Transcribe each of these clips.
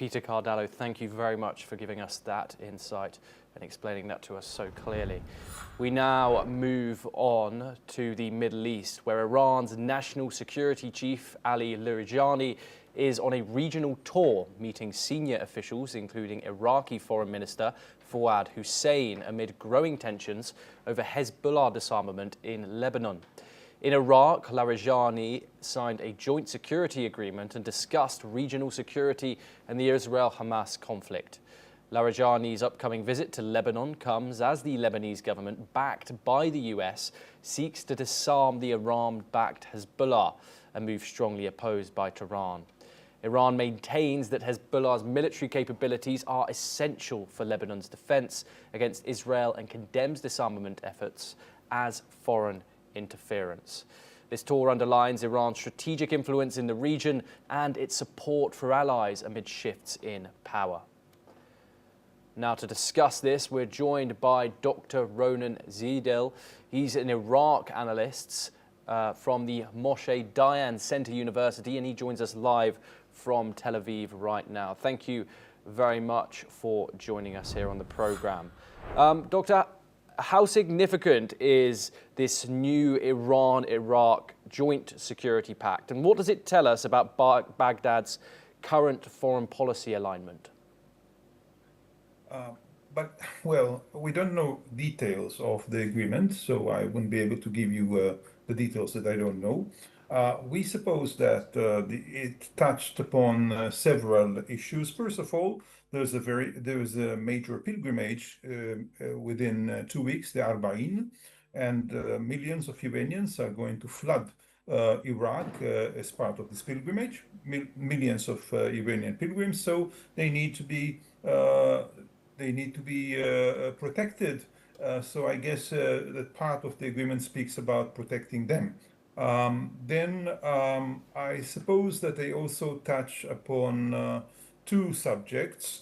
Peter Cardallo, thank you very much for giving us that insight and explaining that to us so clearly. We now move on to the Middle East, where Iran's National Security Chief Ali Larijani is on a regional tour, meeting senior officials, including Iraqi Foreign Minister Fouad Hussein, amid growing tensions over Hezbollah disarmament in Lebanon. In Iraq, Larijani signed a joint security agreement and discussed regional security and the Israel-Hamas conflict. Larijani's upcoming visit to Lebanon comes as the Lebanese government, backed by the US, seeks to disarm the Iran-backed Hezbollah, a move strongly opposed by Tehran. Iran maintains that Hezbollah's military capabilities are essential for Lebanon's defense against Israel and condemns disarmament efforts as foreign interference. This tour underlines Iran's strategic influence in the region and its support for allies amid shifts in power. Now, to discuss this, we're joined by Dr. Ronan Zeidel. He's an Iraq analyst from the Moshe Dayan Center University, and he joins us live from Tel Aviv right now. Thank you very much for joining us here on the program. Doctor, how significant is this new Iran-Iraq joint security pact, and what does it tell us about Baghdad's current foreign policy alignment? Well, we don't know details of the agreement, so I wouldn't be able to give you the details that I don't know. We suppose that it touched upon several issues. First of all, there's a major pilgrimage within 2 weeks, the Arba'in, and millions of Iranians are going to flood Iraq as part of this pilgrimage. Millions of Iranian pilgrims, so they need to be protected. So I guess that part of the agreement speaks about protecting them. Then I suppose that they also touch upon two subjects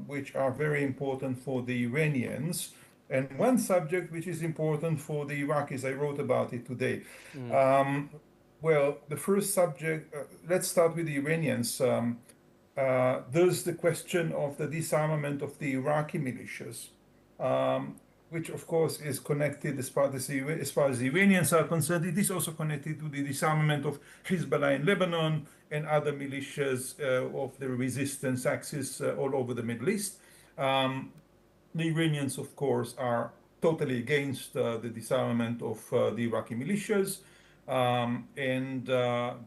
which are very important for the Iranians, and one subject which is important for the Iraqis. I wrote about it today. Well, the first subject, let's start with the Iranians. There's the question of the disarmament of the Iraqi militias, which of course is connected as far as the Iranians are concerned. It is also connected to the disarmament of Hezbollah in Lebanon and other militias of the resistance axis all over the Middle East. The Iranians, of course, are totally against the disarmament of the Iraqi militias. And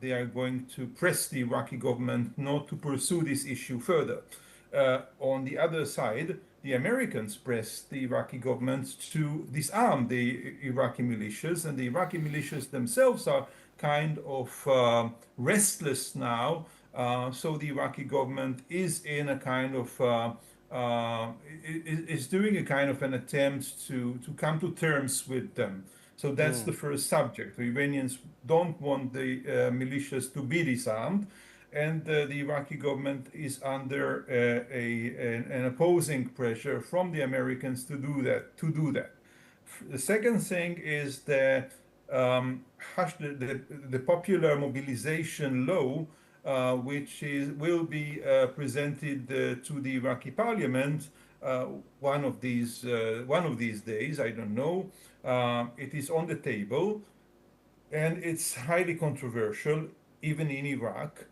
they are going to press the Iraqi government not to pursue this issue further. On the other side, the Americans pressed the Iraqi government to disarm the Iraqi militias, and the Iraqi militias themselves are kind of restless now. So the Iraqi government is in a kind of is doing a kind of an attempt to come to terms with them. So that's the first subject. The Iranians don't want the militias to be disarmed, and the Iraqi government is under an opposing pressure from the Americans to do that. The second thing is the popular mobilization law, which will be presented to the Iraqi parliament one of these days. I don't know. It is on the table, and it's highly controversial, even in Iraq.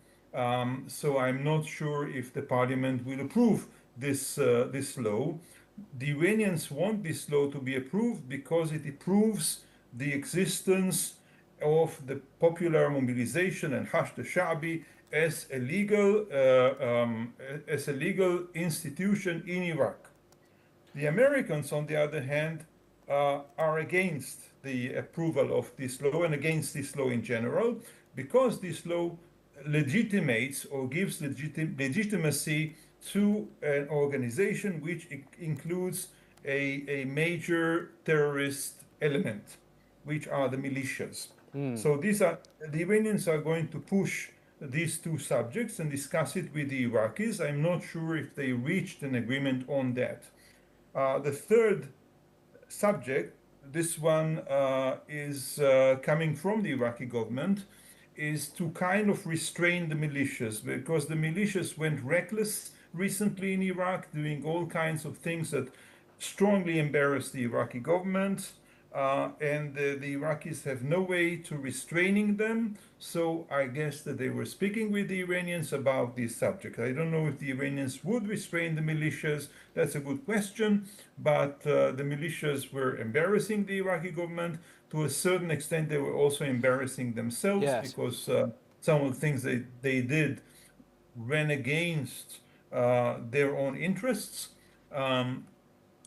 So I'm not sure if the parliament will approve this law. The Iranians want this law to be approved because it approves the existence of the popular mobilization and Hashd al-Sha'bi as a legal institution in Iraq. The Americans, on the other hand, are against the approval of this law and against this law in general, because this law legitimates or gives legitimacy to an organization which includes a major terrorist element, which are the militias. So the Iranians are going to push these two subjects and discuss it with the Iraqis. I'm not sure if they reached an agreement on that. The third subject, this one is coming from the Iraqi government, is to kind of restrain the militias, because the militias went reckless recently in Iraq, doing all kinds of things that strongly embarrass the Iraqi government. And the Iraqis have no way to restraining them. So I guess that they were speaking with the Iranians about this subject. I don't know if the Iranians would restrain the militias. That's a good question. But the militias were embarrassing the Iraqi government. To a certain extent, they were also embarrassing themselves Yes. because some of the things they did ran against their own interests.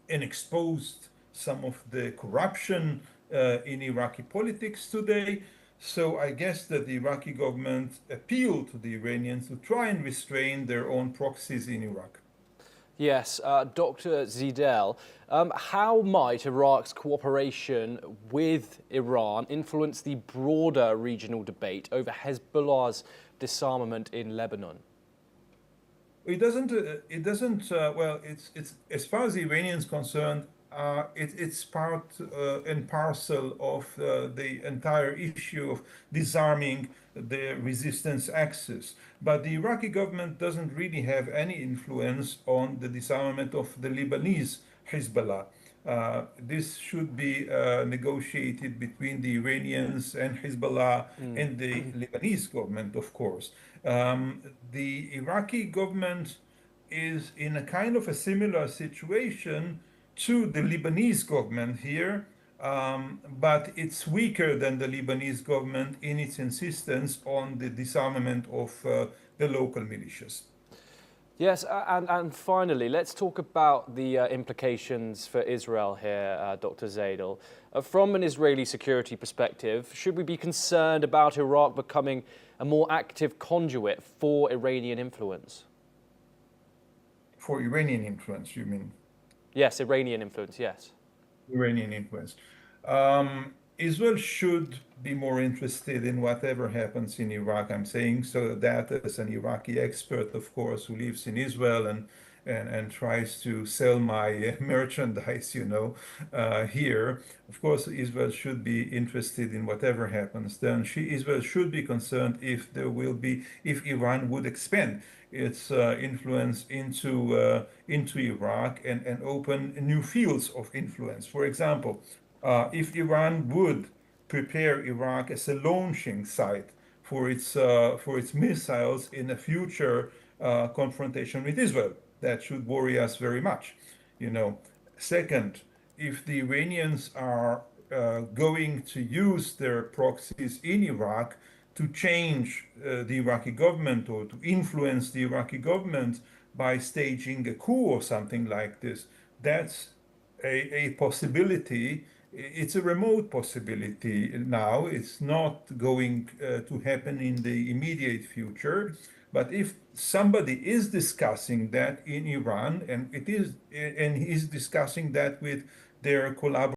And exposed some of the corruption in Iraqi politics today. So I guess that the Iraqi government appealed to the Iranians to try and restrain their own proxies in Iraq. Yes, Dr. Zidel, how might Iraq's cooperation with Iran influence the broader regional debate over Hezbollah's disarmament in Lebanon? It doesn't. Well, it's as far as the Iranians concerned, it's part and parcel of the entire issue of disarming the resistance axis. But the Iraqi government doesn't really have any influence on the disarmament of the Lebanese Hezbollah. This should be negotiated between the Iranians and Hezbollah and the Lebanese government, of course. The Iraqi government is in a kind of a similar situation to the Lebanese government here, but it's weaker than the Lebanese government in its insistence on the disarmament of the local militias. Yes, and finally, let's talk about the implications for Israel here, Dr. Zadel. From an Israeli security perspective, should we be concerned about Iraq becoming a more active conduit for Iranian influence? For Iranian influence, you mean? Yes, Iranian influence, yes. Iranian influence. Israel should be more interested in whatever happens in Iraq. I'm saying so that as an Iraqi expert, of course, who lives in Israel and tries to sell my merchandise, here. Of course, Israel should be interested in whatever happens. Then Israel should be concerned if Iran would expand its influence into Iraq and open new fields of influence. For example, if Iran would prepare Iraq as a launching site for its missiles in a future confrontation with Israel, that should worry us very much. Second, if the Iranians are going to use their proxies in Iraq to change the Iraqi government or to influence the Iraqi government by staging a coup or something like this, that's a possibility. It's a remote possibility now. It's not going to happen in the immediate future. But if somebody is discussing that in Iran, and he's discussing that with their collaborators,